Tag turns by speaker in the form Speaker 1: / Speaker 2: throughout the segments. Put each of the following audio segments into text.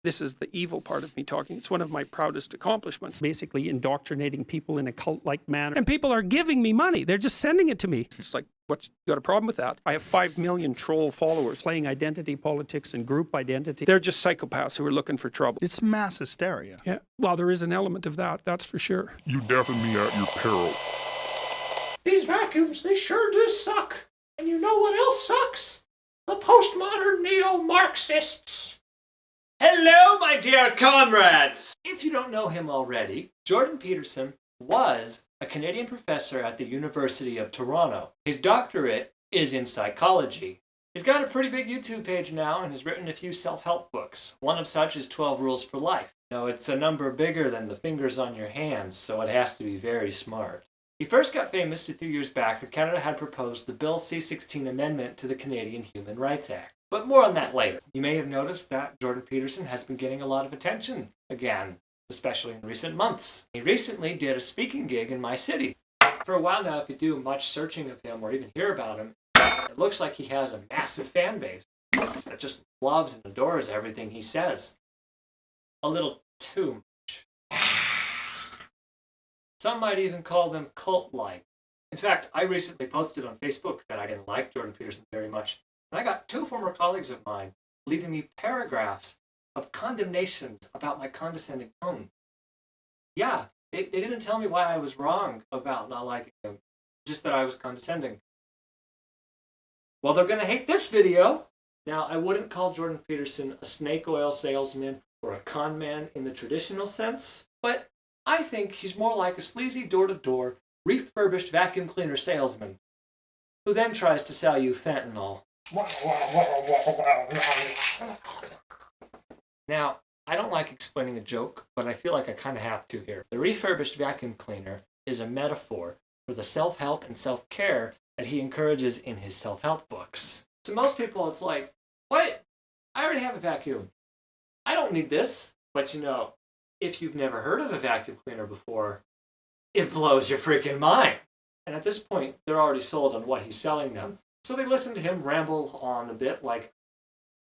Speaker 1: This is the evil part of me talking. It's one of my proudest accomplishments. Basically indoctrinating people in a cult-like manner. And people are giving me money. They're just sending it to me. It's like, you got a problem with that? I have 5 million troll followers playing identity politics and group identity. They're just psychopaths who are looking for trouble.
Speaker 2: It's mass hysteria.
Speaker 1: Yeah, well, there is an element of that, that's for sure.
Speaker 3: You deafen me at your peril.
Speaker 4: These vacuums, they sure do suck. And you know what else sucks? The postmodern neo-Marxists. Hello, my dear comrades! If you don't know him already, Jordan Peterson was a Canadian professor at the University of Toronto. His doctorate is in psychology. He's got a pretty big YouTube page now and has written a few self-help books. One of such is 12 Rules for Life. Now, it's a number bigger than the fingers on your hands, so it has to be very smart. He first got famous a few years back when Canada had proposed the Bill C16 amendment to the Canadian Human Rights Act. But more on that later. You may have noticed that Jordan Peterson has been getting a lot of attention again, especially in recent months. He recently did a speaking gig in my city. For a while now, if you do much searching of him or even hear about him, it looks like he has a massive fan base that just loves and adores everything he says. A little too much. Some might even call them cult-like. In fact, I recently posted on Facebook that I didn't like Jordan Peterson very much. And I got 2 former colleagues of mine leaving me paragraphs of condemnations about my condescending tone. Yeah, they didn't tell me why I was wrong about not liking him, just that I was condescending. Well, they're going to hate this video. Now, I wouldn't call Jordan Peterson a snake oil salesman or a con man in the traditional sense, but I think he's more like a sleazy door-to-door, refurbished vacuum cleaner salesman who then tries to sell you fentanyl. Now, I don't like explaining a joke, but I feel like I kind of have to here. The refurbished vacuum cleaner is a metaphor for the self-help and self-care that he encourages in his self-help books. To most people, it's like, what? I already have a vacuum. I don't need this. But you know, if you've never heard of a vacuum cleaner before, it blows your freaking mind. And at this point, they're already sold on what he's selling them. So they listen to him ramble on a bit like,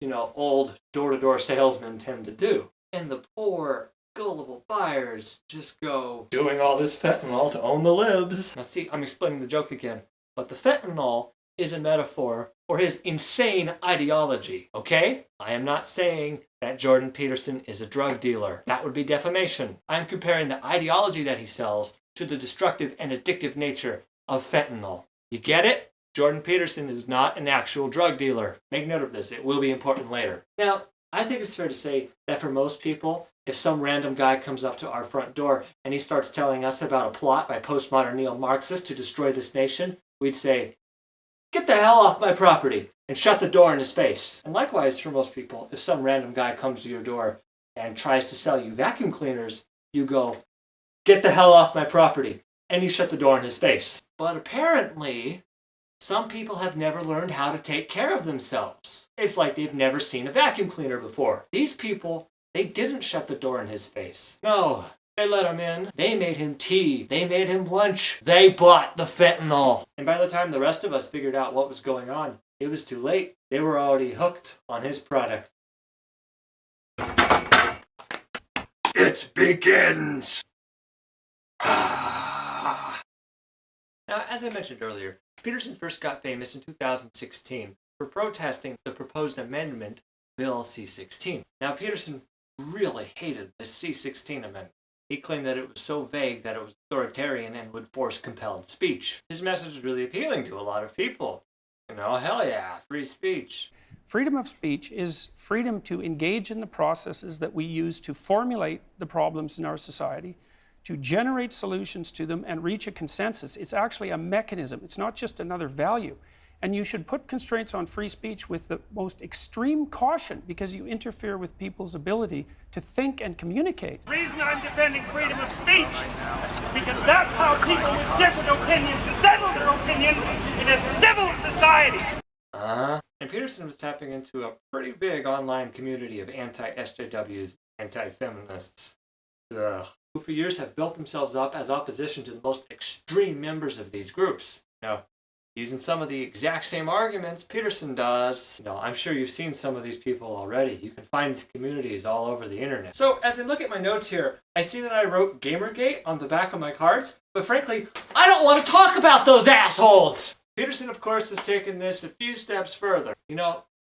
Speaker 4: you know, old door-to-door salesmen tend to do. And the poor, gullible buyers just go, doing all this fentanyl to own the libs. Now see, I'm explaining the joke again. But the fentanyl is a metaphor for his insane ideology, okay? I am not saying that Jordan Peterson is a drug dealer. That would be defamation. I'm comparing the ideology that he sells to the destructive and addictive nature of fentanyl. You get it? Jordan Peterson is not an actual drug dealer. Make note of this. It will be important later. Now, I think it's fair to say that for most people, if some random guy comes up to our front door and he starts telling us about a plot by postmodern neo-Marxists to destroy this nation, we'd say, get the hell off my property, and shut the door in his face. And likewise, for most people, if some random guy comes to your door and tries to sell you vacuum cleaners, you go, get the hell off my property, and you shut the door in his face. But apparently, some people have never learned how to take care of themselves. It's like they've never seen a vacuum cleaner before. These people, they didn't shut the door in his face. No, they let him in. They made him tea. They made him lunch. They bought the fentanyl. And by the time the rest of us figured out what was going on, it was too late. They were already hooked on his product. It begins! Now, as I mentioned earlier, Peterson first got famous in 2016 for protesting the proposed amendment, Bill C16. Now, Peterson really hated the C16 amendment. He claimed that it was so vague that it was authoritarian and would force compelled speech. His message was really appealing to a lot of people. You know, hell yeah, free speech.
Speaker 1: Freedom of speech is freedom to engage in the processes that we use to formulate the problems in our society, to generate solutions to them and reach a consensus. It's actually a mechanism. It's not just another value. And you should put constraints on free speech with the most extreme caution because you interfere with people's ability to think and communicate.
Speaker 5: The reason I'm defending freedom of speech is because that's how people with different opinions settle their opinions in a civil society.
Speaker 4: And Peterson was tapping into a pretty big online community of anti-SJWs, anti-feminists, who for years have built themselves up as opposition to the most extreme members of these groups. Now, using some of the exact same arguments Peterson does. I'm sure you've seen some of these people already. You can find these communities all over the internet. So as I look at my notes here, I see that I wrote Gamergate on the back of my cards, but frankly, I don't want to talk about those assholes! Peterson, of course, has taken this a few steps further.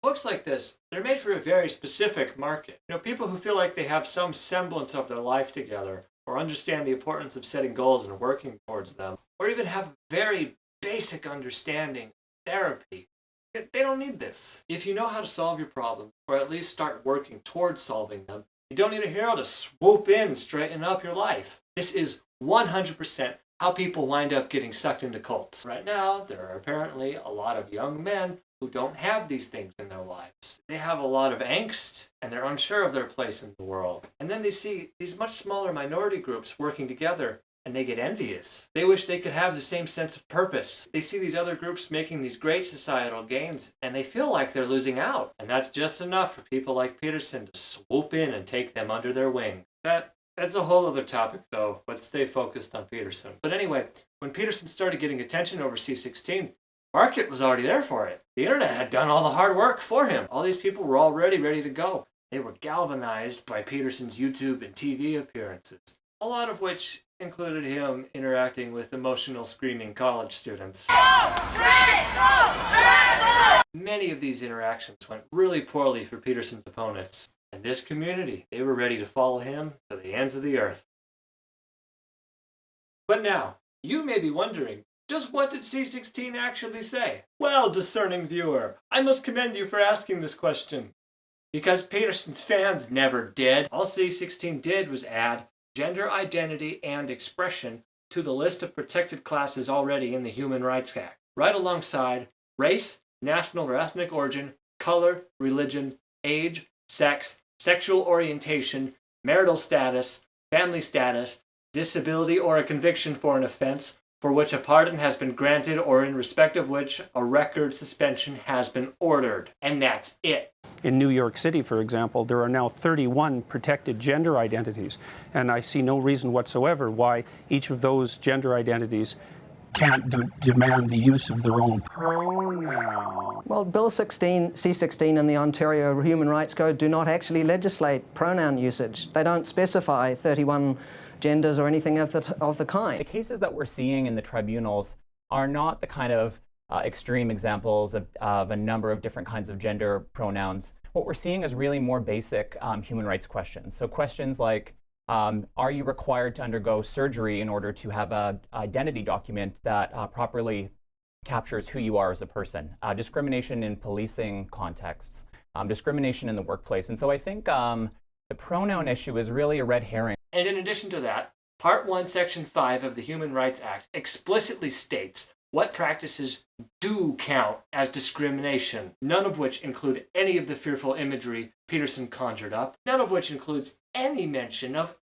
Speaker 4: Books like this, they're made for a very specific market. People who feel like they have some semblance of their life together, or understand the importance of setting goals and working towards them, or even have very basic understanding of therapy. They don't need this. If you know how to solve your problems, or at least start working towards solving them, you don't need a hero to swoop in and straighten up your life. This is 100% how people wind up getting sucked into cults. Right now, there are apparently a lot of young men who don't have these things in their lives. They have a lot of angst, and they're unsure of their place in the world. And then they see these much smaller minority groups working together, and they get envious. They wish they could have the same sense of purpose. They see these other groups making these great societal gains, and they feel like they're losing out. And that's just enough for people like Peterson to swoop in and take them under their wing. That's a whole other topic, though. Let's stay focused on Peterson. But anyway, when Peterson started getting attention over C16, market was already there for it. The internet had done all the hard work for him. All these people were already ready to go. They were galvanized by Peterson's YouTube and TV appearances, a lot of which included him interacting with emotional screaming college students. Many of these interactions went really poorly for Peterson's opponents, and this community, they were ready to follow him to the ends of the earth. But now, you may be wondering, just what did C16 actually say? Well, discerning viewer, I must commend you for asking this question, because Peterson's fans never did. All C16 did was add gender identity and expression to the list of protected classes already in the Human Rights Act, right alongside race, national or ethnic origin, color, religion, age, sex, sexual orientation, marital status, family status, disability or a conviction for an offense for which a pardon has been granted or in respect of which a record suspension has been ordered. And that's it.
Speaker 1: In New York City, for example, there are now 31 protected gender identities, and I see no reason whatsoever why each of those gender identities can't demand the use of their own pronoun.
Speaker 2: Well, Bill 16, C16 and the Ontario Human Rights Code do not actually legislate pronoun usage. They don't specify 31 genders or anything of the kind.
Speaker 6: The cases that we're seeing in the tribunals are not the kind of extreme examples of a number of different kinds of gender pronouns. What we're seeing is really more basic human rights questions. So questions like, are you required to undergo surgery in order to have an identity document that properly captures who you are as a person? Discrimination in policing contexts, discrimination in the workplace. And so I think the pronoun issue is really a red herring.
Speaker 4: And in addition to that, Part 1, Section 5 of the Human Rights Act explicitly states what practices do count as discrimination, none of which include any of the fearful imagery Peterson conjured up, none of which includes any mention of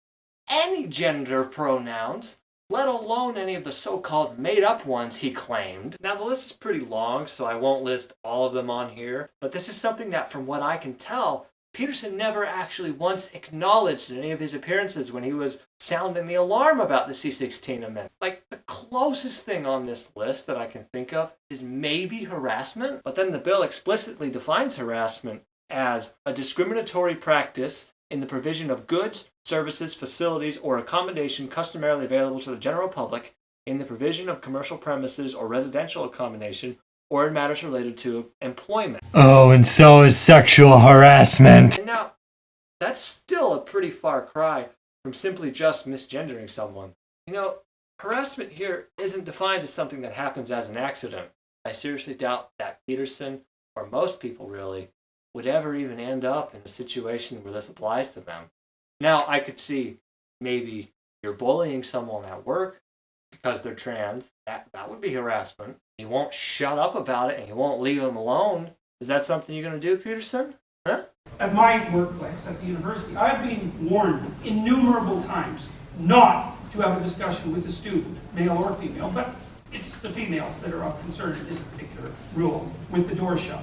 Speaker 4: any gender pronouns, let alone any of the so-called made-up ones he claimed. Now, the list is pretty long, so I won't list all of them on here, but this is something that, from what I can tell, Peterson never actually once acknowledged in any of his appearances when he was sounding the alarm about the C16 amendment. Like, the closest thing on this list that I can think of is maybe harassment, but then the bill explicitly defines harassment as a discriminatory practice in the provision of goods, services, facilities, or accommodation customarily available to the general public in the provision of commercial premises or residential accommodation or in matters related to employment.
Speaker 7: Oh, and so is sexual harassment.
Speaker 4: And now, that's still a pretty far cry from simply just misgendering someone. You know, harassment here isn't defined as something that happens as an accident. I seriously doubt that Peterson, or most people really, would ever even end up in a situation where this applies to them. Now, I could see maybe you're bullying someone at work because they're trans. That would be harassment. You won't shut up about it and you won't leave them alone. Is that something you're going to do, Peterson? Huh?
Speaker 5: At my workplace at the university, I've been warned innumerable times not to have a discussion with a student, male or female, but it's the females that are of concern in this particular rule, with the door shut.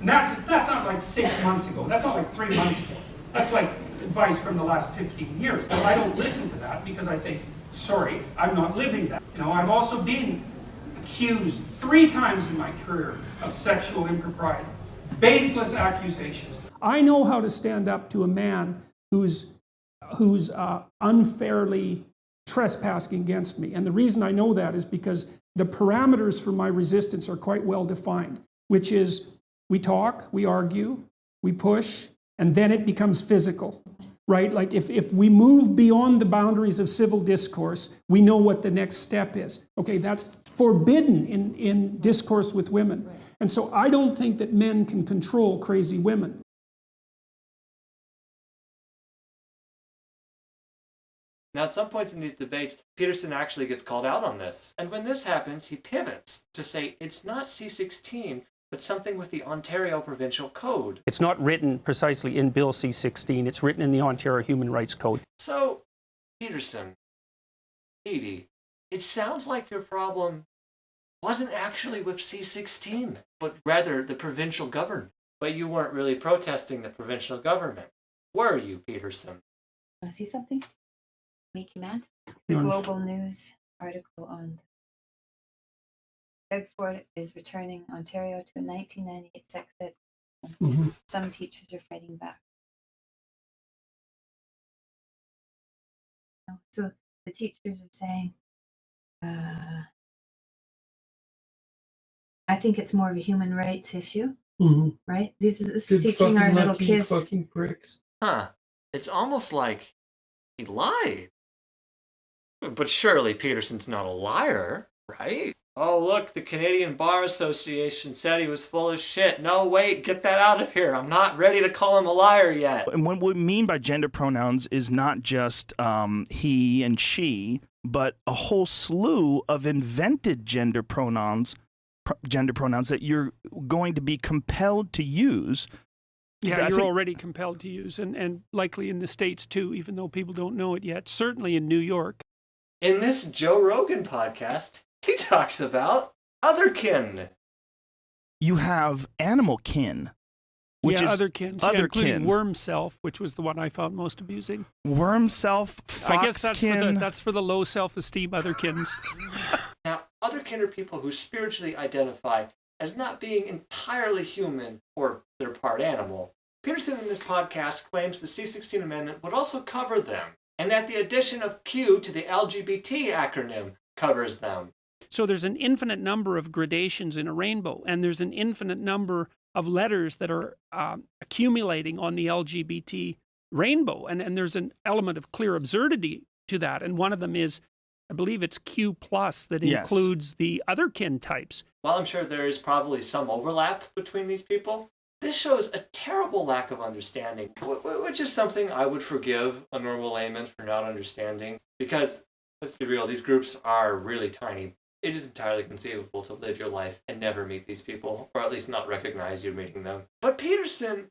Speaker 5: And that's not like 6 months ago. That's not like 3 months ago. That's like advice from the last 15 years. But I don't listen to that because I think, sorry, I'm not living that. You know, I've also been accused 3 times in my career of sexual impropriety. Baseless accusations. I know how to stand up to a man who's unfairly trespassing against me. And the reason I know that is because the parameters for my resistance are quite well defined, which is we talk, we argue, we push, and then it becomes physical, right? Like if we move beyond the boundaries of civil discourse, we know what the next step is. Okay, that's forbidden in discourse with women. And so I don't think that men can control crazy women.
Speaker 4: Now, at some points in these debates, Peterson actually gets called out on this. And when this happens, he pivots to say it's not C16, but something with the Ontario Provincial Code.
Speaker 1: It's not written precisely in Bill C16, it's written in the Ontario Human Rights Code.
Speaker 4: So, Peterson, Petey, it sounds like your problem wasn't actually with C16, but rather the provincial government. But you weren't really protesting the provincial government, were you, Peterson?
Speaker 8: Want to see something? Make you mad? The Global News article on Bedford is returning Ontario to a 1998 sex ed. Some teachers are fighting back. So the teachers are saying, I think it's more of a human rights issue, right? This is teaching our little kids.
Speaker 5: Fucking pricks.
Speaker 4: Huh. It's almost like he lied. But surely Peterson's not a liar, right? Oh, look, the Canadian Bar Association said he was full of shit. No, wait, get that out of here. I'm not ready to call him a liar yet.
Speaker 9: And what we mean by gender pronouns is not just he and she, but a whole slew of invented gender pronouns that you're going to be compelled to use.
Speaker 5: Yeah, you're already compelled to use, and likely in the States too, even though people don't know it yet. Certainly in New York.
Speaker 4: In this Joe Rogan podcast, he talks about otherkin.
Speaker 9: You have animal kin, which is
Speaker 5: otherkin, including worm self, which was the one I found most amusing.
Speaker 9: Worm self, fox
Speaker 5: I guess
Speaker 9: kin.
Speaker 5: that's for the low self-esteem otherkins.
Speaker 4: Now, otherkin are people who spiritually identify as not being entirely human or they're part animal. Peterson in this podcast claims the C16 amendment would also cover them, and that the addition of Q to the LGBT acronym covers them.
Speaker 5: So there's an infinite number of gradations in a rainbow, and there's an infinite number of letters that are accumulating on the LGBT rainbow, and there's an element of clear absurdity to that, and one of them is, I believe it's Q plus that includes the otherkin types.
Speaker 4: While I'm sure there is probably some overlap between these people, this shows a terrible lack of understanding, which is something I would forgive a normal layman for not understanding. Because, let's be real, these groups are really tiny. It is entirely conceivable to live your life and never meet these people, or at least not recognize you meeting them. But Peterson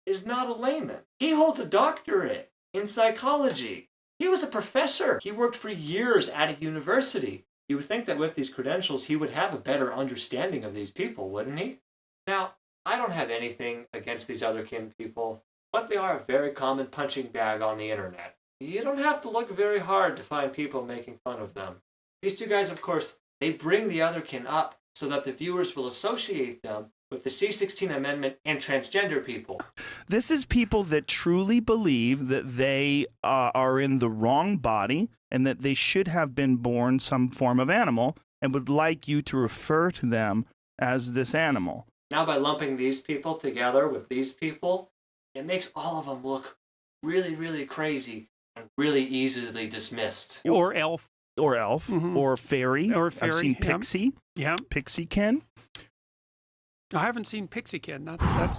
Speaker 4: is not a layman. He holds a doctorate in psychology. He was a professor. He worked for years at a university. You would think that with these credentials, he would have a better understanding of these people, wouldn't he? Now, I don't have anything against these otherkin people, but they are a very common punching bag on the internet. You don't have to look very hard to find people making fun of them. These two guys, of course, they bring the otherkin up so that the viewers will associate them with the C16 amendment and transgender people.
Speaker 9: This is people that truly believe that they are in the wrong body and that they should have been born some form of animal and would like you to refer to them as this animal.
Speaker 4: Now, by lumping these people together with these people, it makes all of them look really, really crazy and really easily dismissed.
Speaker 5: Or elf.
Speaker 9: Or elf. Or fairy.
Speaker 5: Or fairy.
Speaker 9: I've seen pixie.
Speaker 5: Yeah.
Speaker 9: Pixie-kin.
Speaker 5: I haven't seen Pixiekin.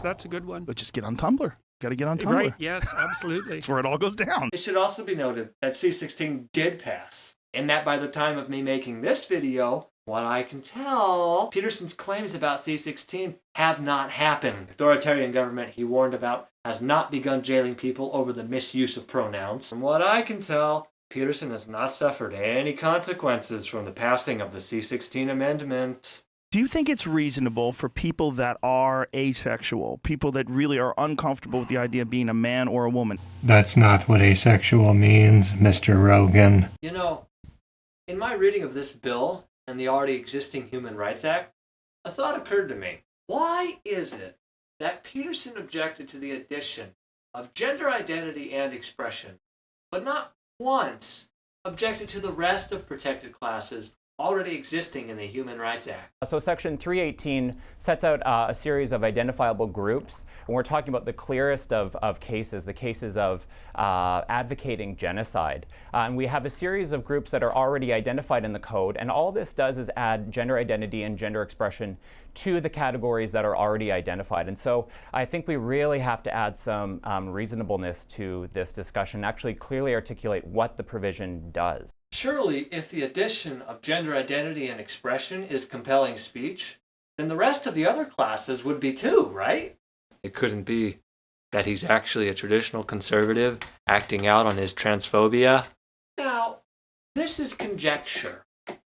Speaker 5: That's a good one.
Speaker 9: But just get on Tumblr. Got to get on Tumblr.
Speaker 5: Right, yes, absolutely.
Speaker 9: That's where it all goes down.
Speaker 4: It should also be noted that C16 did pass, and that by the time of me making this video, what I can tell, Peterson's claims about C16 have not happened. The authoritarian government he warned about has not begun jailing people over the misuse of pronouns. From what I can tell, Peterson has not suffered any consequences from the passing of the C16 amendment.
Speaker 9: Do you think it's reasonable for people that are asexual, people that really are uncomfortable with the idea of being a man or a woman?
Speaker 7: That's not what asexual means, Mr. Rogan.
Speaker 4: You know, in my reading of this bill, and the already existing Human Rights Act, a thought occurred to me. Why is it that Peterson objected to the addition of gender identity and expression, but not once objected to the rest of protected classes already existing in the Human Rights Act?
Speaker 6: So Section 318 sets out a series of identifiable groups, and we're talking about the clearest of cases, the cases of advocating genocide. And we have a series of groups that are already identified in the code, and all this does is add gender identity and gender expression to the categories that are already identified. And so I think we really have to add some reasonableness to this discussion, actually clearly articulate what the provision does.
Speaker 4: Surely, if the addition of gender identity and expression is compelling speech, then the rest of the other classes would be too, right? It couldn't be that he's actually a traditional conservative acting out on his transphobia. Now, this is conjecture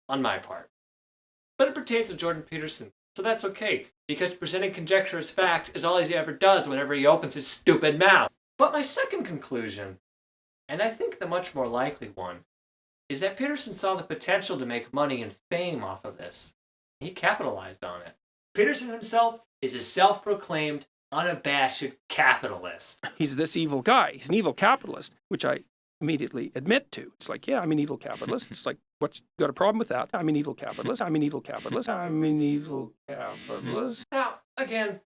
Speaker 4: on my part, but it pertains to Jordan Peterson, so that's okay, because presenting conjecture as fact is all he ever does whenever he opens his stupid mouth. But my second conclusion, and I think the much more likely one, is that Peterson saw the potential to make money and fame off of this. He capitalized on it. Peterson himself is a self-proclaimed, unabashed capitalist.
Speaker 1: He's this evil guy. He's an evil capitalist, which I immediately admit to. It's like, yeah, I'm an evil capitalist. It's like, what's got a problem with that? I'm an evil capitalist. I'm an evil capitalist. I'm an evil capitalist.
Speaker 4: Now, again,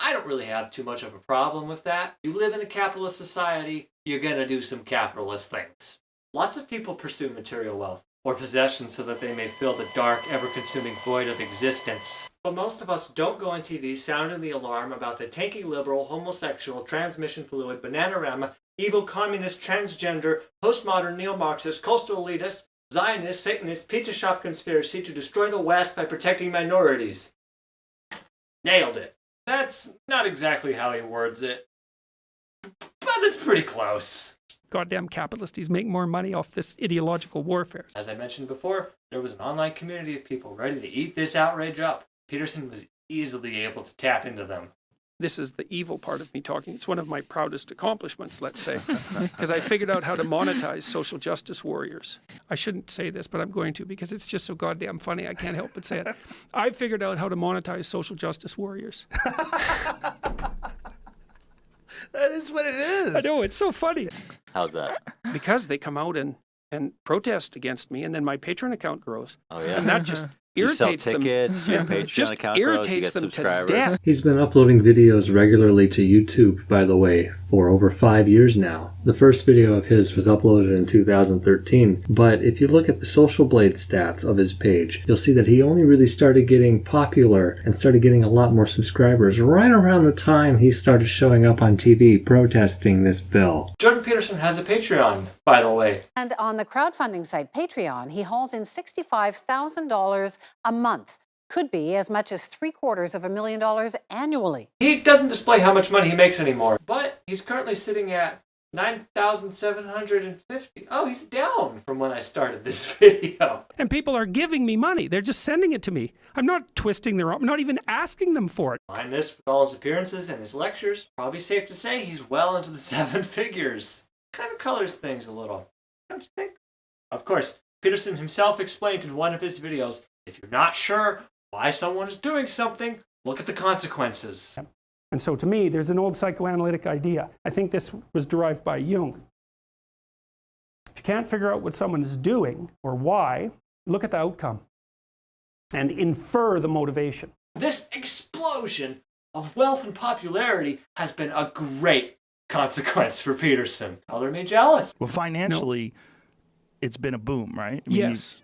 Speaker 4: I don't really have too much of a problem with that. You live in a capitalist society, you're gonna do some capitalist things. Lots of people pursue material wealth or possession so that they may fill the dark, ever-consuming void of existence. But most of us don't go on TV sounding the alarm about the tanky liberal, homosexual, transmission fluid, bananarama, evil communist, transgender, postmodern neo-Marxist, coastal elitist, Zionist, Satanist, pizza shop conspiracy to destroy the West by protecting minorities. Nailed it. That's not exactly how he words it, but it's pretty close.
Speaker 1: Goddamn capitalist. He's making more money off this ideological warfare.
Speaker 4: As I mentioned before, there was an online community of people ready to eat this outrage up. Peterson was easily able to tap into them.
Speaker 1: This is the evil part of me talking. It's one of my proudest accomplishments, let's say, because I figured out how to monetize social justice warriors. I shouldn't say this, but I'm going to because it's just so goddamn funny. I can't help but say it. I figured out how to monetize social justice warriors.
Speaker 9: That is what it is.
Speaker 1: I know, it's so funny.
Speaker 10: How's that?
Speaker 1: Because they come out and protest against me, and then my Patreon account grows.
Speaker 10: Oh, yeah.
Speaker 1: And that just irritates
Speaker 10: you sell tickets,
Speaker 1: them.
Speaker 10: your Patreon
Speaker 1: just
Speaker 10: account grows, you
Speaker 1: irritates
Speaker 10: get
Speaker 1: them
Speaker 10: subscribers.
Speaker 1: to death.
Speaker 11: He's been uploading videos regularly to YouTube, by the way, for over 5 years now. The first video of his was uploaded in 2013, but if you look at the Social Blade stats of his page, you'll see that he only really started getting popular and started getting a lot more subscribers right around the time he started showing up on TV protesting this bill.
Speaker 4: Jordan Peterson has a Patreon, by the way.
Speaker 12: And on the crowdfunding site Patreon, he hauls in $65,000 a month. Could be as much as $750,000 annually.
Speaker 4: He doesn't display how much money he makes anymore, but he's currently sitting at $9,750. Oh, he's down from when I started this video.
Speaker 1: And people are giving me money. They're just sending it to me. I'm not twisting their arm. I'm not even asking them for it.
Speaker 4: Combine this with all his appearances and his lectures, probably safe to say he's well into the 7 figures. Kind of colors things a little, don't you think? Of course, Peterson himself explained in one of his videos, if you're not sure why someone is doing something, look at the consequences.
Speaker 1: And so to me, there's an old psychoanalytic idea. I think this was derived by Jung. If you can't figure out what someone is doing or why, look at the outcome and infer the motivation.
Speaker 4: This explosion of wealth and popularity has been a great consequence for Peterson. Color me jealous.
Speaker 9: Well, financially, it's been a boom, right? I mean,
Speaker 1: Yes.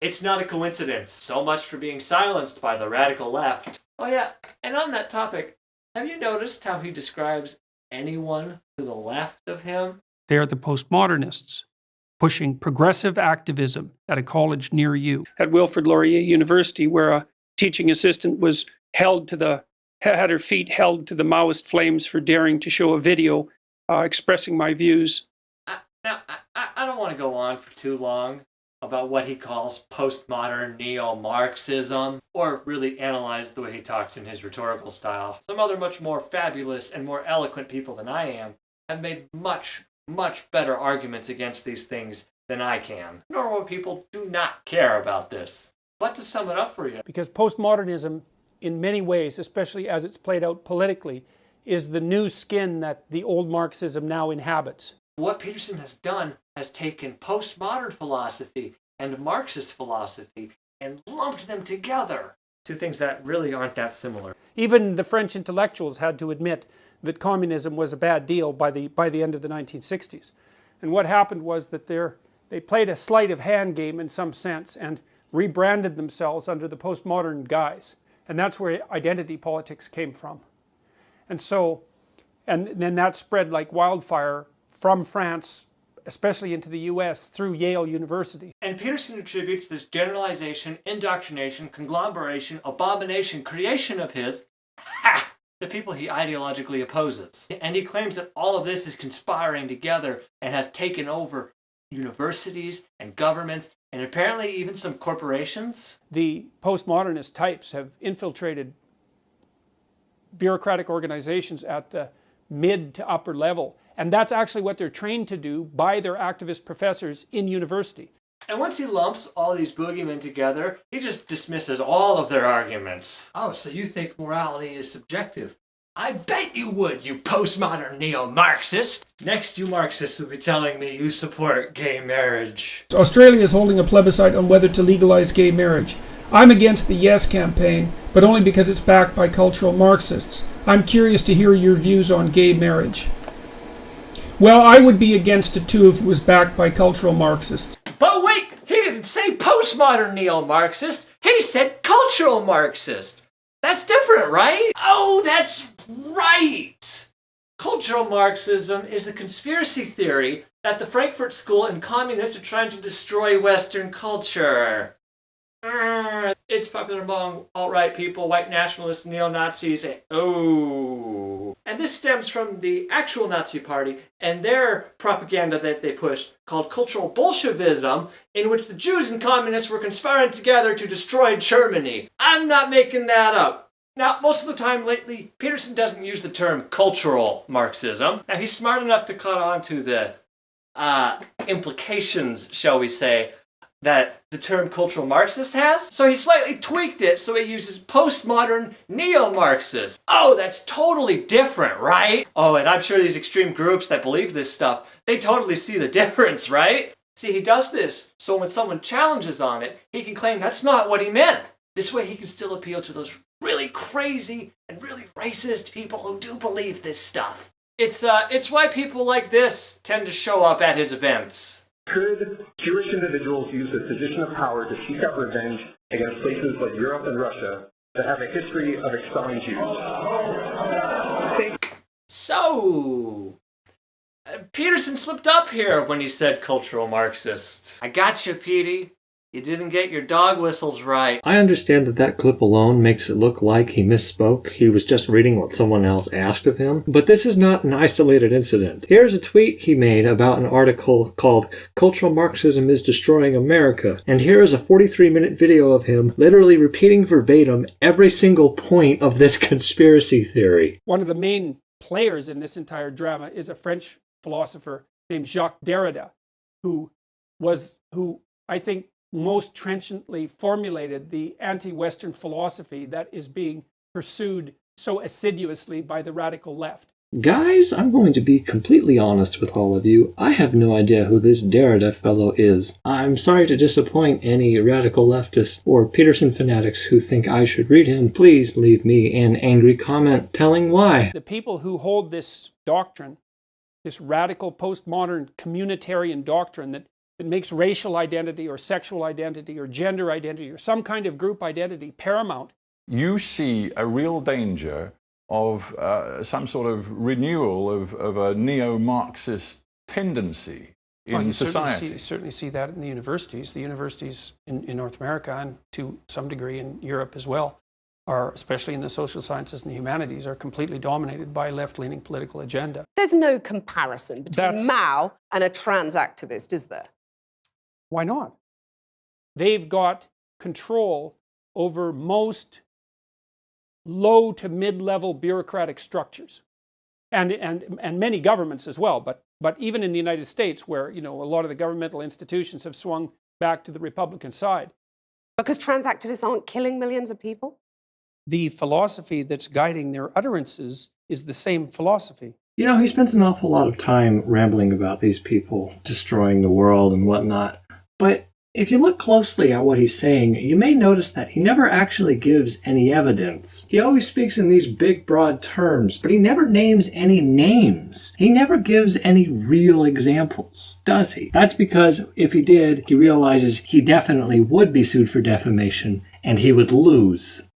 Speaker 4: It's not a coincidence. So much for being silenced by the radical left. Oh yeah, and on that topic, have you noticed how he describes anyone to the left of him?
Speaker 1: They are the postmodernists, pushing progressive activism at a college near you. At Wilfrid Laurier University, where a teaching assistant was had her feet held to the Maoist flames for daring to show a video expressing my views.
Speaker 4: I don't want to go on for too long about what he calls postmodern neo-Marxism, or really analyze the way he talks in his rhetorical style. Some other much more fabulous and more eloquent people than I am have made much, much better arguments against these things than I can. Normal people do not care about this. But to sum it up for you,
Speaker 1: because postmodernism, in many ways, especially as it's played out politically, is the new skin that the old Marxism now inhabits.
Speaker 4: what Peterson has done has taken postmodern philosophy and Marxist philosophy and lumped them together. Two things that really aren't that similar.
Speaker 1: Even the French intellectuals had to admit that communism was a bad deal by the end of the 1960s. And what happened was that they played a sleight of hand game in some sense and rebranded themselves under the postmodern guise. And that's where identity politics came from. And so, and then that spread like wildfire from France, especially into the US, through Yale University.
Speaker 4: And Peterson attributes this generalization, indoctrination, conglomeration, abomination, creation of his, to people he ideologically opposes. And he claims that all of this is conspiring together and has taken over universities and governments and apparently even some corporations.
Speaker 1: The postmodernist types have infiltrated bureaucratic organizations at the mid to upper level. And that's actually what they're trained to do by their activist professors in university.
Speaker 4: And once he lumps all these boogeymen together, he just dismisses all of their arguments. Oh, so you think morality is subjective? I bet you would, you postmodern neo-Marxist. Next, you Marxists will be telling me you support gay marriage.
Speaker 1: Australia is holding a plebiscite on whether to legalize gay marriage. I'm against the Yes campaign, but only because it's backed by cultural Marxists. I'm curious to hear your views on gay marriage. Well, I would be against it too if it was backed by cultural Marxists.
Speaker 4: But wait, he didn't say postmodern neo-Marxist, he said cultural Marxist. That's different, right? Oh, that's right! Cultural Marxism is the conspiracy theory that the Frankfurt School and communists are trying to destroy Western culture. It's popular among alt-right people, white nationalists, neo-Nazis, and this stems from the actual Nazi Party and their propaganda that they pushed called cultural Bolshevism, in which the Jews and communists were conspiring together to destroy Germany. I'm not making that up. Now, most of the time lately, Peterson doesn't use the term cultural Marxism. Now, he's smart enough to cut on to the implications, shall we say, that the term cultural Marxist has. So he slightly tweaked it so he uses postmodern neo-Marxist. Oh, that's totally different, right? Oh, and I'm sure these extreme groups that believe this stuff, they totally see the difference, right? See, he does this so when someone challenges on it, he can claim that's not what he meant. This way he can still appeal to those really crazy and really racist people who do believe this stuff. It's why people like this tend to show up at his events.
Speaker 10: Could Jewish individuals use a position of power to seek out revenge against places like Europe and Russia that have a history of expelling Jews?
Speaker 4: So, Peterson slipped up here when he said cultural Marxist. I got you, Petey. You didn't get your dog whistles right.
Speaker 11: I understand that clip alone makes it look like he misspoke. He was just reading what someone else asked of him. But this is not an isolated incident. Here's a tweet he made about an article called Cultural Marxism is Destroying America. And here is a 43-minute video of him literally repeating verbatim every single point of this conspiracy theory.
Speaker 1: One of the main players in this entire drama is a French philosopher named Jacques Derrida, who I think most trenchantly formulated the anti-Western philosophy that is being pursued so assiduously by the radical left.
Speaker 11: Guys, I'm going to be completely honest with all of you. I have no idea who this Derrida fellow is. I'm sorry to disappoint any radical leftists or Peterson fanatics who think I should read him. Please leave me an angry comment telling why.
Speaker 1: The people who hold this doctrine, this radical postmodern communitarian doctrine that makes racial identity or sexual identity or gender identity or some kind of group identity paramount. You see a real danger of some sort of renewal of a neo-Marxist tendency in society. You certainly see that in the universities. The universities in North America and to some degree in Europe as well, are, especially in the social sciences and the humanities, are completely dominated by a left-leaning political agenda.
Speaker 13: There's no comparison between Mao and a trans activist, is there?
Speaker 1: Why not? They've got control over most low to mid-level bureaucratic structures, and many governments as well. But even in the United States, where a lot of the governmental institutions have swung back to the Republican side,
Speaker 13: Because trans activists aren't killing millions of people?
Speaker 1: The philosophy that's guiding their utterances is the same philosophy.
Speaker 11: You know, he spends an awful lot of time rambling about these people destroying the world and whatnot. But if you look closely at what he's saying, you may notice that he never actually gives any evidence. He always speaks in these big, broad terms, but he never names any names. He never gives any real examples, does he? That's because if he did, he realizes he definitely would be sued for defamation, and he would lose.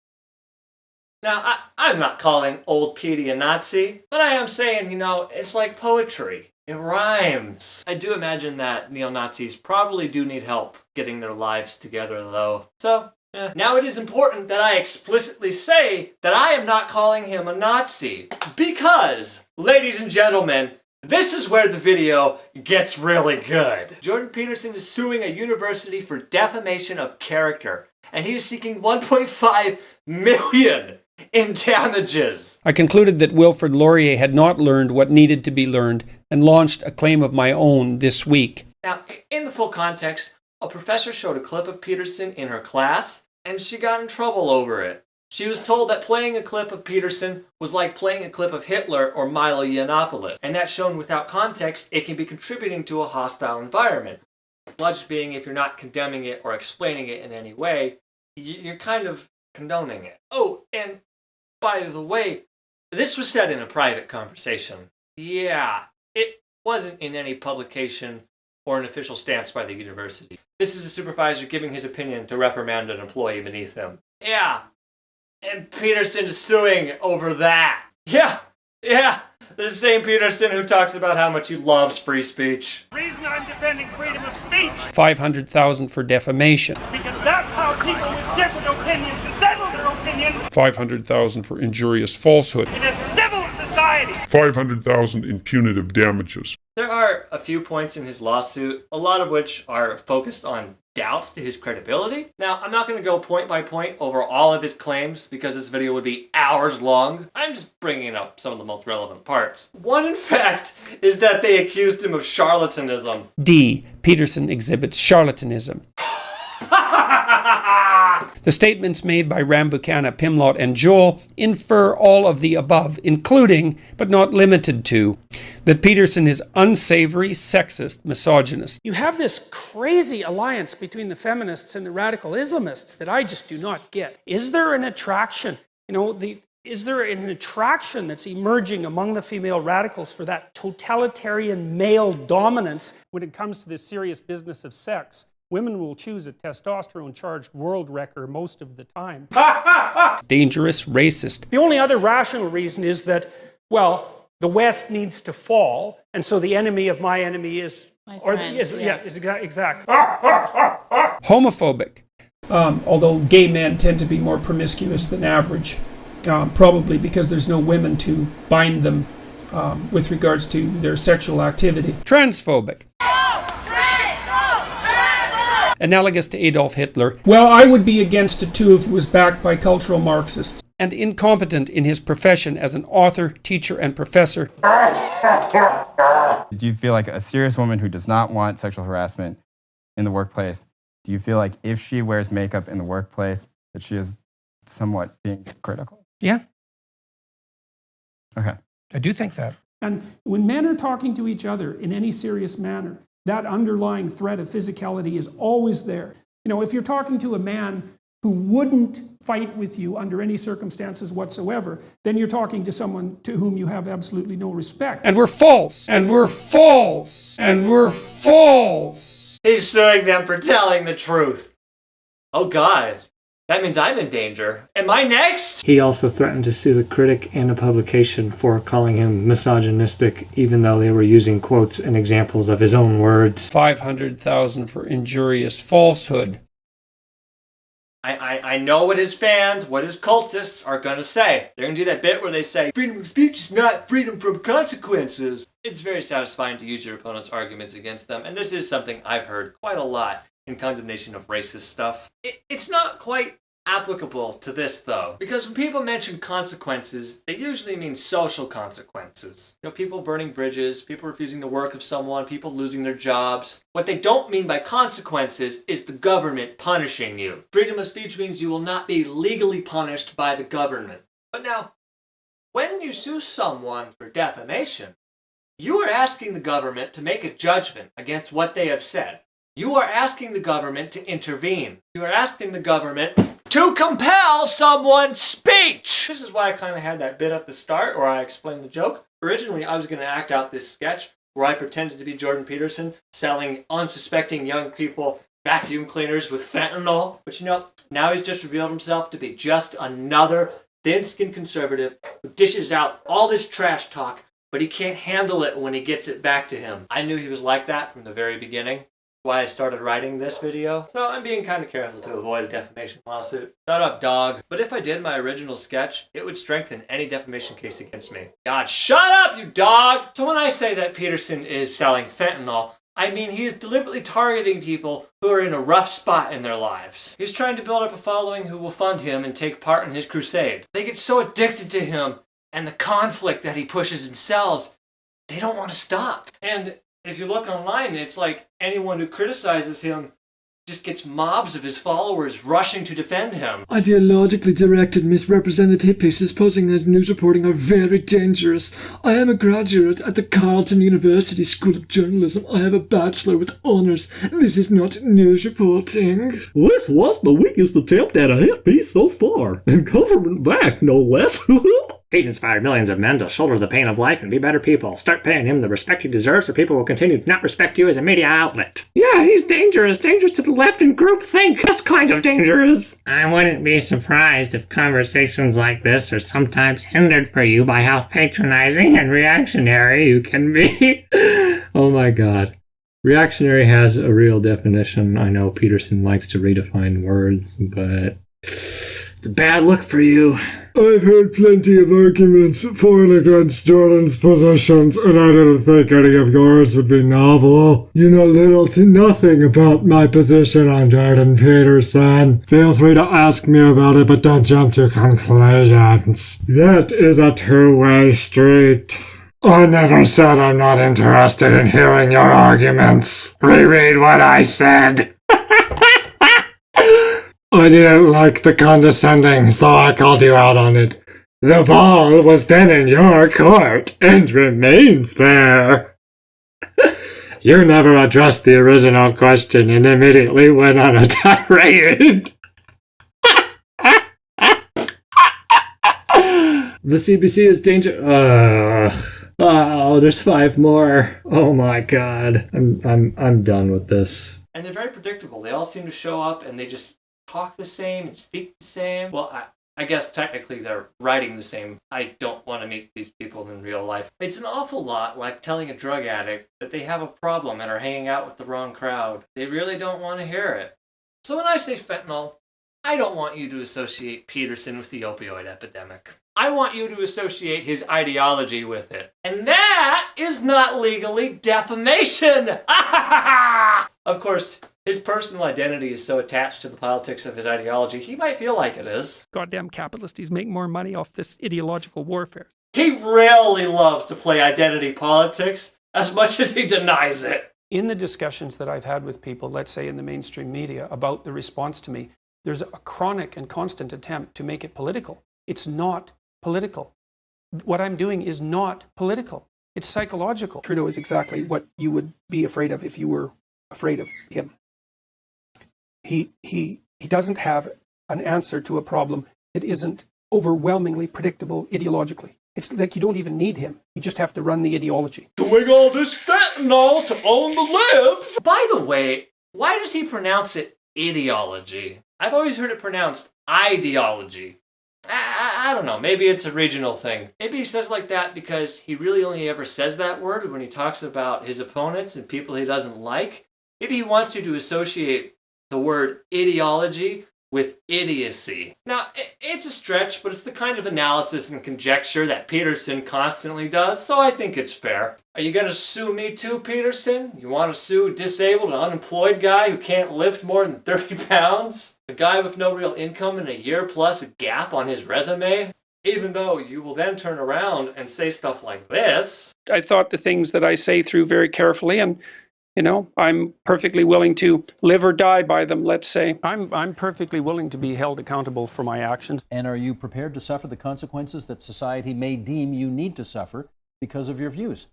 Speaker 4: Now, I'm not calling old Petey a Nazi, but I am saying, you know, it's like poetry. It rhymes. I do imagine that neo-Nazis probably do need help getting their lives together, though. So, now it is important that I explicitly say that I am not calling him a Nazi. Because, ladies and gentlemen, this is where the video gets really good. Jordan Peterson is suing a university for defamation of character, and he is seeking $1.5 million in damages.
Speaker 1: I concluded that Wilfrid Laurier had not learned what needed to be learned and launched a claim of my own this week.
Speaker 4: Now, in the full context, a professor showed a clip of Peterson in her class, and she got in trouble over it. She was told that playing a clip of Peterson was like playing a clip of Hitler or Milo Yiannopoulos, and that shown without context, it can be contributing to a hostile environment. Logic being, if you're not condemning it or explaining it in any way, you're kind of condoning it. Oh, and by the way, this was said in a private conversation. Yeah, it wasn't in any publication or an official stance by the university. This is a supervisor giving his opinion to reprimand an employee beneath him. Yeah, and Peterson's suing over that. Yeah, the same Peterson who talks about how much he loves free speech.
Speaker 5: The reason I'm defending freedom of speech,
Speaker 1: $500,000 for defamation.
Speaker 5: because that's how people with different opinions settle their opinions
Speaker 3: $500,000 for injurious falsehood.
Speaker 5: in a civil society.
Speaker 3: $500,000 in punitive damages.
Speaker 4: There are a few points in his lawsuit, a lot of which are focused on doubts to his credibility. Now, I'm not going to go point by point over all of his claims because this video would be hours long. I'm just bringing up some of the most relevant parts. One, in fact, is that they accused him of charlatanism.
Speaker 1: D. Peterson exhibits charlatanism. The statements made by Rambukkana, Pimlott, and Joel infer all of the above, including, but not limited to, that Peterson is unsavory, sexist, misogynist. You have this crazy alliance between the feminists and the radical Islamists that I just do not get. Is there an attraction? Is there an attraction that's emerging among the female radicals for that totalitarian male dominance when it comes to this serious business of sex? Women will choose a testosterone-charged world wrecker most of the time. Dangerous, racist. The only other rational reason is that, well, the West needs to fall, and so the enemy of my enemy is... exactly. Homophobic. Although gay men tend to be more promiscuous than average, probably because there's no women to bind them with regards to their sexual activity. Transphobic. Analogous to Adolf Hitler. Well, I would be against it too if it was backed by cultural Marxists. And incompetent in his profession as an author, teacher, and professor.
Speaker 14: Do you feel like a serious woman who does not want sexual harassment in the workplace, do you feel like if she wears makeup in the workplace that she is somewhat being critical?
Speaker 1: Yeah.
Speaker 14: Okay.
Speaker 1: I do think that. And when men are talking to each other in any serious manner, that underlying threat of physicality is always there. If you're talking to a man who wouldn't fight with you under any circumstances whatsoever, then you're talking to someone to whom you have absolutely no respect. And we're false. And we're false. And we're false.
Speaker 4: He's suing them for telling the truth. Oh God, that means I'm in danger. Am I next?
Speaker 11: He also threatened to sue the critic and a publication for calling him misogynistic, even though they were using quotes and examples of his own words.
Speaker 1: $500,000 for injurious falsehood.
Speaker 4: I know what his fans, what his cultists are going to say. They're going to do that bit where they say, freedom of speech is not freedom from consequences. It's very satisfying to use your opponent's arguments against them, and this is something I've heard quite a lot in condemnation of racist stuff. It's not quite applicable to this, though. Because when people mention consequences, they usually mean social consequences. You know, people burning bridges, people refusing to work with someone, people losing their jobs. What they don't mean by consequences is the government punishing you. Freedom of speech means you will not be legally punished by the government. But now, when you sue someone for defamation, you are asking the government to make a judgment against what they have said. You are asking the government to intervene. You are asking the government to compel someone's speech. This is why I kind of had that bit at the start where I explained the joke. Originally, I was going to act out this sketch where I pretended to be Jordan Peterson selling unsuspecting young people vacuum cleaners with fentanyl. But you know, now he's just revealed himself to be just another thin-skinned conservative who dishes out all this trash talk, but he can't handle it when he gets it back to him. I knew he was like that from the very beginning. Why I started writing this video. So I'm being kind of careful to avoid a defamation lawsuit. Shut up, dog. But if I did my original sketch, it would strengthen any defamation case against me. God, shut up, you dog! So when I say that Peterson is selling fentanyl, I mean he's deliberately targeting people who are in a rough spot in their lives. He's trying to build up a following who will fund him and take part in his crusade. They get so addicted to him and the conflict that he pushes and sells, they don't want to stop. And if you look online, it's like anyone who criticizes him just gets mobs of his followers rushing to defend him.
Speaker 15: Ideologically directed misrepresented hit pieces posing as news reporting are very dangerous. I am a graduate at the Carleton University School of Journalism. I have a bachelor with honors. This is not news reporting.
Speaker 16: This was the weakest attempt at a hit piece so far, and government backed, no less.
Speaker 17: He's inspired millions of men to shoulder the pain of life and be better people. Start paying him the respect he deserves, or people will continue to not respect you as a media outlet.
Speaker 16: Yeah, he's dangerous. Dangerous to the left and groupthink. That's kind of dangerous.
Speaker 17: I wouldn't be surprised if conversations like this are sometimes hindered for you by how patronizing and reactionary you can be.
Speaker 11: Oh my god. Reactionary has a real definition. I know Peterson likes to redefine words, but it's a bad look for you.
Speaker 7: I've heard plenty of arguments for and against Jordan's positions, and I didn't think any of yours would be novel. You know little to nothing about my position on Jordan Peterson. Feel free to ask me about it, but don't jump to conclusions. That is a two-way street. I never said I'm not interested in hearing your arguments. Reread what I said. I didn't like the condescending, so I called you out on it. The ball was then in your court, and remains there. You never addressed the original question and immediately went on a tirade.
Speaker 11: The CBC is danger. Oh, there's 5 more. Oh my god. I'm done with this.
Speaker 4: And they're very predictable. They all seem to show up and they just talk the same and speak the same. Well, I guess technically they're writing the same. I don't want to meet these people in real life. It's an awful lot like telling a drug addict that they have a problem and are hanging out with the wrong crowd. They really don't want to hear it. So when I say fentanyl, I don't want you to associate Peterson with the opioid epidemic. I want you to associate his ideology with it. And that is not legally defamation! Of course, his personal identity is so attached to the politics of his ideology, he might feel like it is.
Speaker 1: Goddamn capitalists make more money off this ideological warfare.
Speaker 4: He really loves to play identity politics as much as he denies it.
Speaker 1: In the discussions that I've had with people, let's say in the mainstream media, about the response to me, there's a chronic and constant attempt to make it political. It's not political. What I'm doing is not political. It's psychological. Trudeau is exactly what you would be afraid of if you were afraid of him. He doesn't have an answer to a problem that isn't overwhelmingly predictable ideologically. It's like you don't even need him. You just have to run the ideology.
Speaker 4: Doing all this fentanyl to own the libs! By the way, why does he pronounce it ideology? I've always heard it pronounced ideology. I don't know, maybe it's a regional thing. Maybe he says like that because he really only ever says that word when he talks about his opponents and people he doesn't like. Maybe he wants you to associate the word ideology with idiocy. Now, it's a stretch, but it's the kind of analysis and conjecture that Peterson constantly does, so I think it's fair. Are you gonna sue me too, Peterson? You want to sue a disabled and unemployed guy who can't lift more than 30 pounds? A guy with no real income and a year plus a gap on his resume? Even though you will then turn around and say stuff like this.
Speaker 1: I thought the things that I say through very carefully, and you know, I'm perfectly willing to live or die by them, let's say. I'm perfectly willing to be held accountable for my actions.
Speaker 18: And are you prepared to suffer the consequences that society may deem you need to suffer because of your views?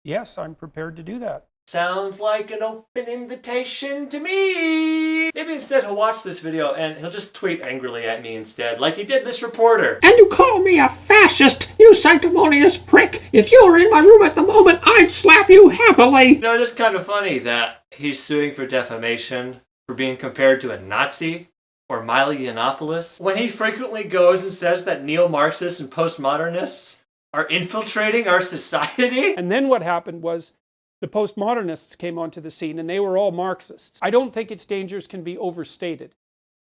Speaker 1: Yes, I'm prepared to do that.
Speaker 4: Sounds like an open invitation to me. Maybe instead he'll watch this video and he'll just tweet angrily at me instead, like he did this reporter.
Speaker 17: And you call me a fascist, you sanctimonious prick. If you were in my room at the moment, I'd slap you happily.
Speaker 4: You know, it's just kind of funny that he's suing for defamation for being compared to a Nazi or Milo Yiannopoulos, when he frequently goes and says that neo-Marxists and postmodernists are infiltrating our society.
Speaker 1: And then what happened was the postmodernists came onto the scene and they were all Marxists. I don't think its dangers can be overstated.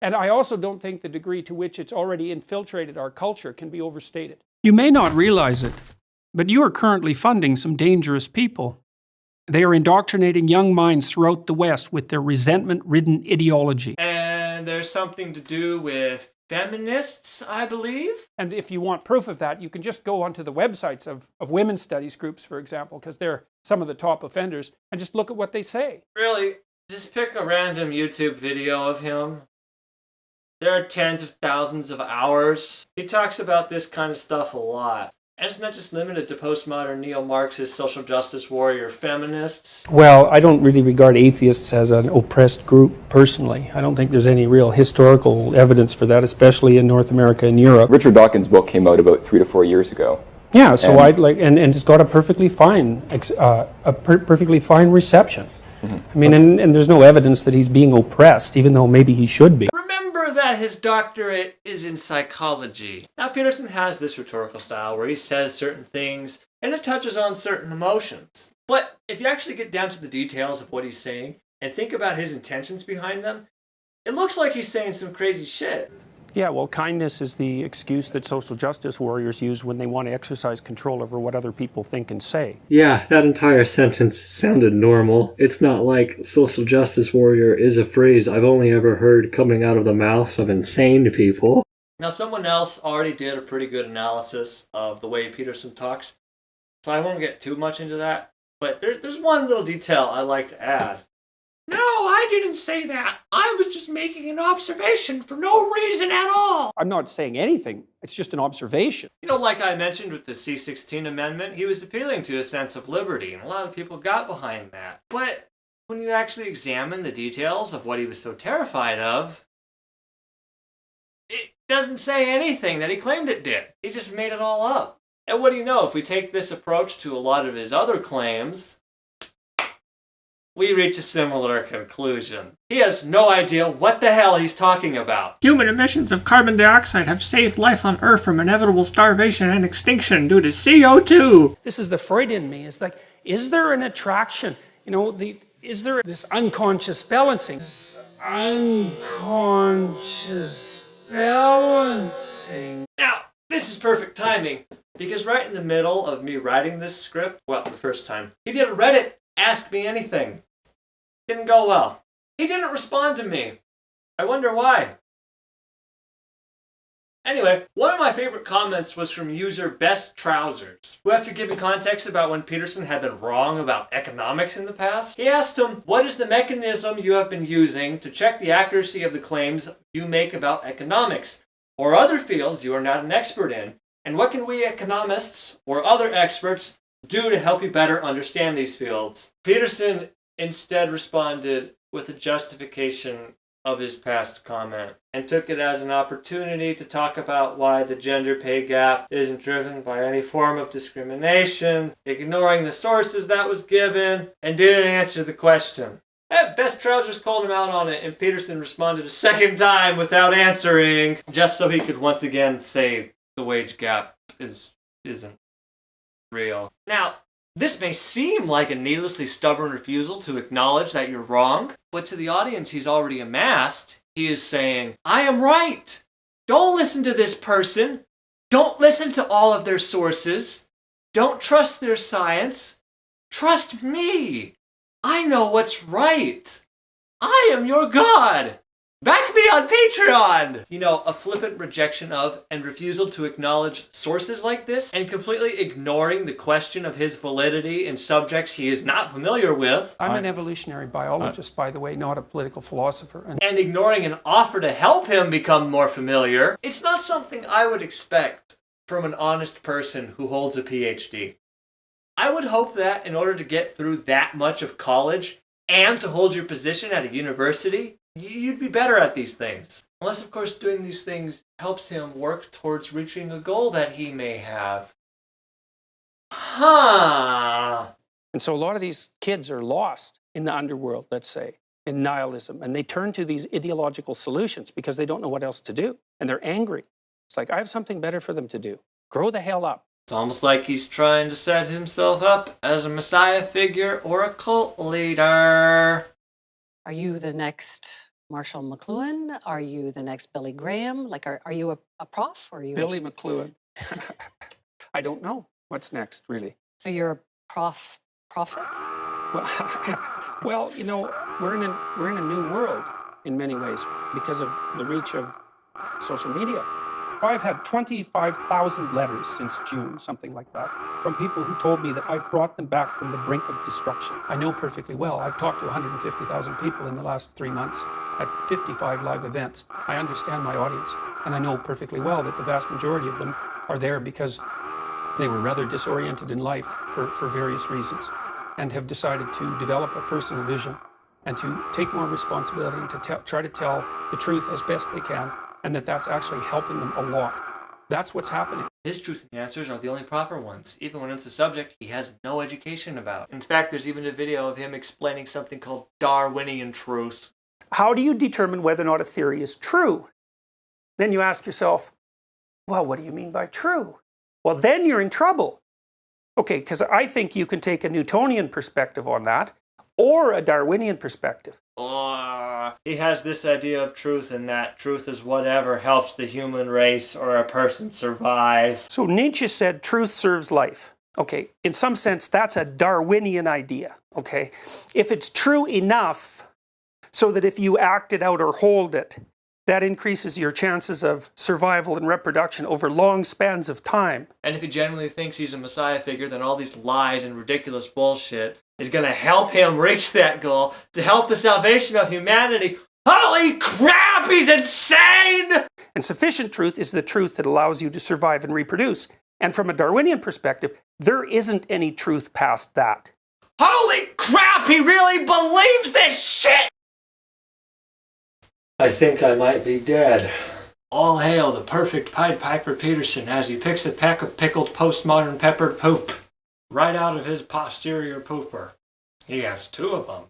Speaker 1: And I also don't think the degree to which it's already infiltrated our culture can be overstated. You may not realize it, but you are currently funding some dangerous people. They are indoctrinating young minds throughout the West with their resentment-ridden ideology.
Speaker 4: And there's something to do with feminists, I believe.
Speaker 1: And if you want proof of that, you can just go onto the websites of women's studies groups, for example, because they're some of the top offenders, and just look at what they say.
Speaker 4: Really, just pick a random YouTube video of him. There are tens of thousands of hours. He talks about this kind of stuff a lot. And it's not just limited to postmodern neo-Marxist social justice warrior feminists.
Speaker 1: Well, I don't really regard atheists as an oppressed group personally. I don't think there's any real historical evidence for that, especially in North America and Europe.
Speaker 19: Richard Dawkins' book came out about 3 to 4 years ago.
Speaker 1: Yeah, so I'd like, and it's got a perfectly fine, perfectly fine reception.
Speaker 19: Mm-hmm.
Speaker 1: I mean, and there's no evidence that he's being oppressed, even though maybe he should be.
Speaker 4: Remember that his doctorate is in psychology. Now, Peterson has this rhetorical style where he says certain things and it touches on certain emotions. But if you actually get down to the details of what he's saying and think about his intentions behind them, it looks like he's saying some crazy shit.
Speaker 1: Yeah, well, kindness is the excuse that social justice warriors use when they want to exercise control over what other people think and say.
Speaker 11: Yeah, that entire sentence sounded normal. It's not like social justice warrior is a phrase I've only ever heard coming out of the mouths of insane people.
Speaker 4: Now, someone else already did a pretty good analysis of the way Peterson talks, so I won't get too much into that. But there's one little detail I'd like to add. No, I didn't say that. I was just making an observation for no reason at all.
Speaker 1: I'm not saying anything. It's just an observation.
Speaker 4: You know, like I mentioned with the C16 amendment, he was appealing to a sense of liberty, and a lot of people got behind that. But when you actually examine the details of what he was so terrified of, it doesn't say anything that he claimed it did. He just made it all up. And what do you know, if we take this approach to a lot of his other claims, we reach a similar conclusion. He has no idea what the hell he's talking about.
Speaker 17: Human emissions of carbon dioxide have saved life on Earth from inevitable starvation and extinction due to CO2.
Speaker 1: This is the Freud in me. It's like, is there an attraction? You know, is there this unconscious balancing? This unconscious balancing.
Speaker 4: Now, this is perfect timing, because right in the middle of me writing this script, well, the first time, he did a Reddit Ask Me Anything. Didn't go well. He didn't respond to me. I wonder why. Anyway, one of my favorite comments was from user Best Trousers, who after giving context about when Peterson had been wrong about economics in the past, he asked him, what is the mechanism you have been using to check the accuracy of the claims you make about economics, or other fields you are not an expert in, and what can we economists, or other experts, do to help you better understand these fields? Peterson instead responded with a justification of his past comment and took it as an opportunity to talk about why the gender pay gap isn't driven by any form of discrimination, ignoring the sources that was given, and didn't answer the question. Best Trousers called him out on it, and Peterson responded a second time without answering, just so he could once again say the wage gap isn't real. Now, this may seem like a needlessly stubborn refusal to acknowledge that you're wrong, but to the audience he's already amassed, He is saying, I am right. Don't listen to this person. Don't listen to all of their sources. Don't trust their science. Trust me. I know what's right. I am your God. Back me on Patreon! You know, a flippant rejection of and refusal to acknowledge sources like this and completely ignoring the question of his validity in subjects he is not familiar with.
Speaker 1: I'm an evolutionary biologist, by the way, not a political philosopher.
Speaker 4: And ignoring an offer to help him become more familiar. It's not something I would expect from an honest person who holds a PhD. I would hope that in order to get through that much of college and to hold your position at a university, you'd be better at these things. Unless, of course, doing these things helps him work towards reaching a goal that he may have.
Speaker 1: And so a lot of these kids are lost in the underworld, let's say, in nihilism. And they turn to these ideological solutions because they don't know what else to do. And they're angry. It's like, I have something better for them to do. Grow the hell up.
Speaker 4: It's almost like he's trying to set himself up as a messiah figure or a cult leader.
Speaker 12: Are you the next Marshall McLuhan? Are you the next Billy Graham? Like, are you a prof? Or are you
Speaker 1: Billy McLuhan. I don't know what's next, really.
Speaker 12: So you're a prophet?
Speaker 1: Well, you know, we're in a new world in many ways because of the reach of social media. I've had 25,000 letters since June, something like that, from people who told me that I've brought them back from the brink of destruction. I know perfectly well. I've talked to 150,000 people in the last 3 months at 55 live events. I understand my audience, and I know perfectly well that the vast majority of them are there because they were rather disoriented in life for various reasons and have decided to develop a personal vision and to take more responsibility and to try to tell the truth as best they can, and that's actually helping them a lot. That's what's happening.
Speaker 4: His truth and answers are the only proper ones, even when it's a subject he has no education about. In fact, there's even a video of him explaining something called Darwinian truth.
Speaker 1: How do you determine whether or not a theory is true? Then you ask yourself, well, what do you mean by true? Well, then you're in trouble. Okay, because I think you can take a Newtonian perspective on that, or a Darwinian perspective.
Speaker 4: He has this idea of truth, and that truth is whatever helps the human race or a person survive.
Speaker 1: So Nietzsche said truth serves life. Okay, in some sense, that's a Darwinian idea. Okay, if it's true enough so that if you act it out or hold it, that increases your chances of survival and reproduction over long spans of time.
Speaker 4: And if he genuinely thinks he's a messiah figure, then all these lies and ridiculous bullshit is going to help him reach that goal to help the salvation of humanity. Holy crap, he's insane!
Speaker 1: And sufficient truth is the truth that allows you to survive and reproduce. And from a Darwinian perspective, there isn't any truth past that.
Speaker 4: Holy crap, he really believes this shit! I think I might be dead. All hail the perfect Pied Piper Peterson as he picks a peck of pickled postmodern peppered poop right out of his posterior pooper. He has 2 of them.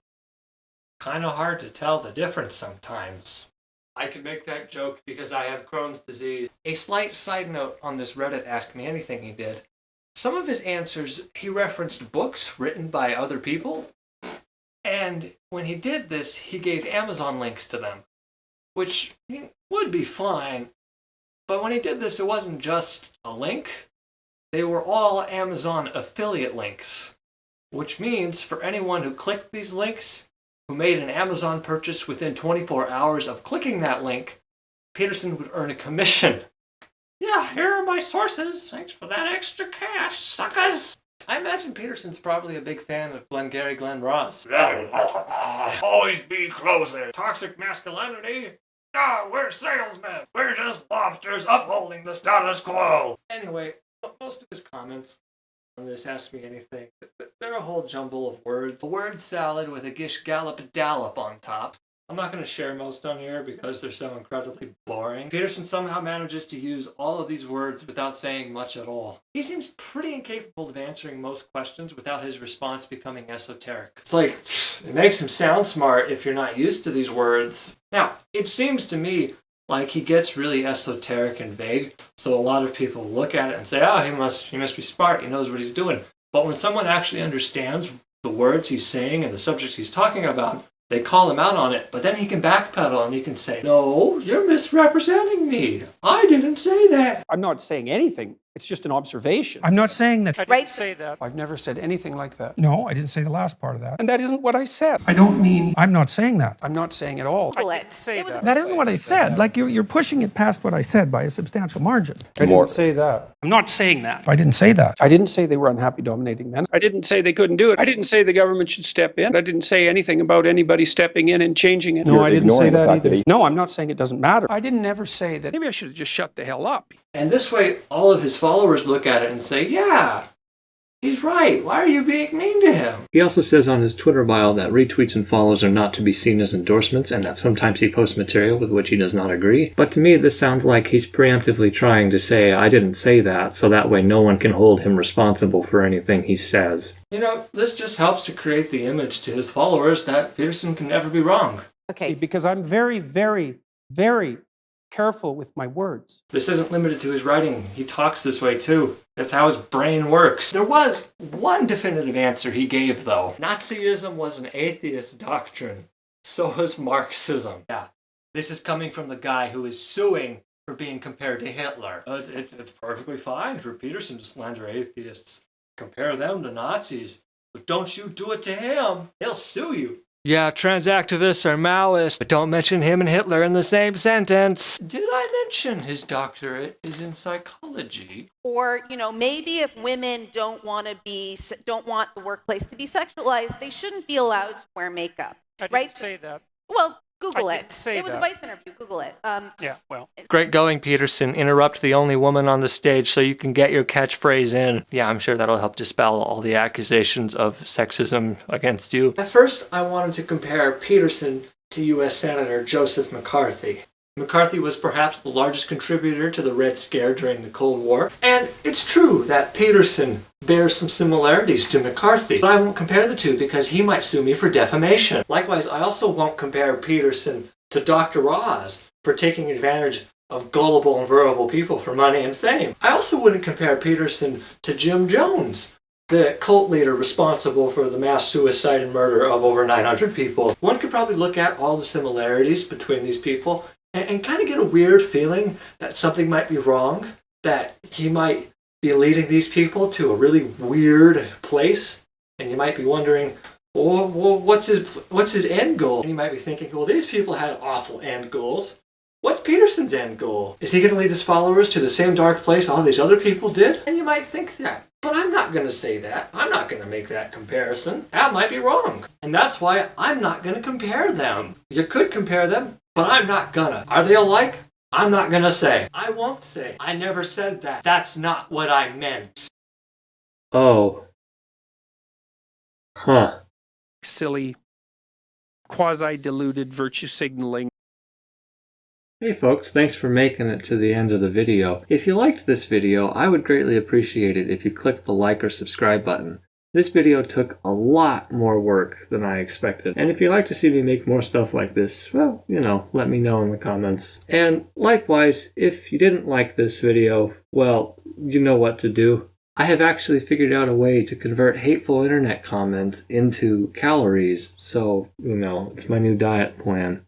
Speaker 4: Kinda hard to tell the difference sometimes. I could make that joke because I have Crohn's disease. A slight side note on this Reddit Ask Me Anything he did. Some of his answers, he referenced books written by other people. And when he did this, he gave Amazon links to them, which would be fine. But when he did this, it wasn't just a link. They were all Amazon affiliate links, which means for anyone who clicked these links, who made an Amazon purchase within 24 hours of clicking that link, Peterson would earn a commission. Yeah, here are my sources. Thanks for that extra cash, suckers. I imagine Peterson's probably a big fan of Glengarry Glen Ross. Always be closer. Toxic masculinity? Ah, we're salesmen. We're just lobsters upholding the status quo. Anyway, most of his comments on this Ask Me Anything, they're a whole jumble of words. A word salad with a gish gallop dallop on top. I'm not going to share most on here because they're so incredibly boring. Peterson somehow manages to use all of these words without saying much at all. He seems pretty incapable of answering most questions without his response becoming esoteric. It's like, it makes him sound smart if you're not used to these words. Now, it seems to me like he gets really esoteric and vague, so a lot of people look at it and say, oh, he must be smart, he knows what he's doing. But when someone actually understands the words he's saying and the subjects he's talking about, They call him out on it, but then he can backpedal and he can say, no, you're misrepresenting me. I didn't say that.
Speaker 1: I'm not saying anything. It's just an observation.
Speaker 5: I'm not saying that.
Speaker 1: I didn't say that. I've never said anything like that.
Speaker 5: No, I didn't say the last part of that.
Speaker 1: And that isn't what I said.
Speaker 5: I don't mean, I'm not saying that.
Speaker 1: I'm not saying at all.
Speaker 8: Google
Speaker 1: I
Speaker 8: it.
Speaker 1: didn't say that.
Speaker 5: That isn't what I said. Like, you're pushing it past what I said by a substantial margin.
Speaker 1: I didn't say that.
Speaker 5: I'm not saying that. I didn't say that.
Speaker 1: I didn't say they were unhappy dominating men. I didn't say they couldn't do it. I didn't say the government should step in. I didn't say anything about anybody stepping in and changing it.
Speaker 19: No, I didn't say that either.
Speaker 1: No, I'm not saying it doesn't matter. I didn't ever say that. Maybe I should have just shut the hell up.
Speaker 4: And this way, all of his followers look at it and say, yeah, he's right. Why are you being mean to him?
Speaker 11: He also says on his Twitter bio that retweets and follows are not to be seen as endorsements, and that sometimes he posts material with which he does not agree. But to me, this sounds like he's preemptively trying to say, I didn't say that, so that way no one can hold him responsible for anything he says.
Speaker 4: You know, this just helps to create the image to his followers that Peterson can never be wrong.
Speaker 8: Okay.
Speaker 1: See, because I'm very, very, very careful with my words.
Speaker 4: This isn't limited to his writing. He talks this way too. That's how his brain works. There was one definitive answer he gave, though. Nazism was an atheist doctrine. So was Marxism. Yeah, this is coming from the guy who is suing for being compared to Hitler. It's perfectly fine for Peterson to slander atheists. Compare them to Nazis. But don't you do it to him. He'll sue you. Yeah, trans activists are Maoists, but don't mention him and Hitler in the same sentence. Did I mention his doctorate is in psychology?
Speaker 20: Or, you know, maybe if women don't want the workplace to be sexualized, they shouldn't be allowed to wear makeup.
Speaker 1: I didn't
Speaker 20: right?
Speaker 1: say that.
Speaker 20: Well, Google
Speaker 1: I
Speaker 20: it.
Speaker 1: didn't say
Speaker 20: It was
Speaker 1: that.
Speaker 20: a Vice interview. Google it.
Speaker 1: Yeah, well.
Speaker 4: Great going, Peterson. Interrupt the only woman on the stage so you can get your catchphrase in. Yeah, I'm sure that'll help dispel all the accusations of sexism against you. At first, I wanted to compare Peterson to U.S. Senator Joseph McCarthy. McCarthy was perhaps the largest contributor to the Red Scare during the Cold War, and it's true that Peterson bears some similarities to McCarthy, but I won't compare the two because he might sue me for defamation. Likewise, I also won't compare Peterson to Dr. Oz for taking advantage of gullible and vulnerable people for money and fame. I also wouldn't compare Peterson to Jim Jones, the cult leader responsible for the mass suicide and murder of over 900 people. One could probably look at all the similarities between these people and kind of get a weird feeling that something might be wrong, that he might be leading these people to a really weird place, and you might be wondering, well, what's his end goal? And you might be thinking, well, these people had awful end goals. What's Peterson's end goal? Is he going to lead his followers to the same dark place all these other people did? And you might think that. But I'm not going to say that. I'm not going to make that comparison. That might be wrong. And that's why I'm not going to compare them. You could compare them, but I'm not gonna. Are they alike? I'm not gonna say. I won't say. I never said that. That's not what I meant.
Speaker 11: Oh. Huh.
Speaker 1: Silly, quasi-diluted virtue signaling.
Speaker 11: Hey folks, thanks for making it to the end of the video. If you liked this video, I would greatly appreciate it if you clicked the like or subscribe button. This video took a lot more work than I expected, and if you'd like to see me make more stuff like this, well, you know, let me know in the comments. And likewise, if you didn't like this video, well, you know what to do. I have actually figured out a way to convert hateful internet comments into calories, so, you know, it's my new diet plan.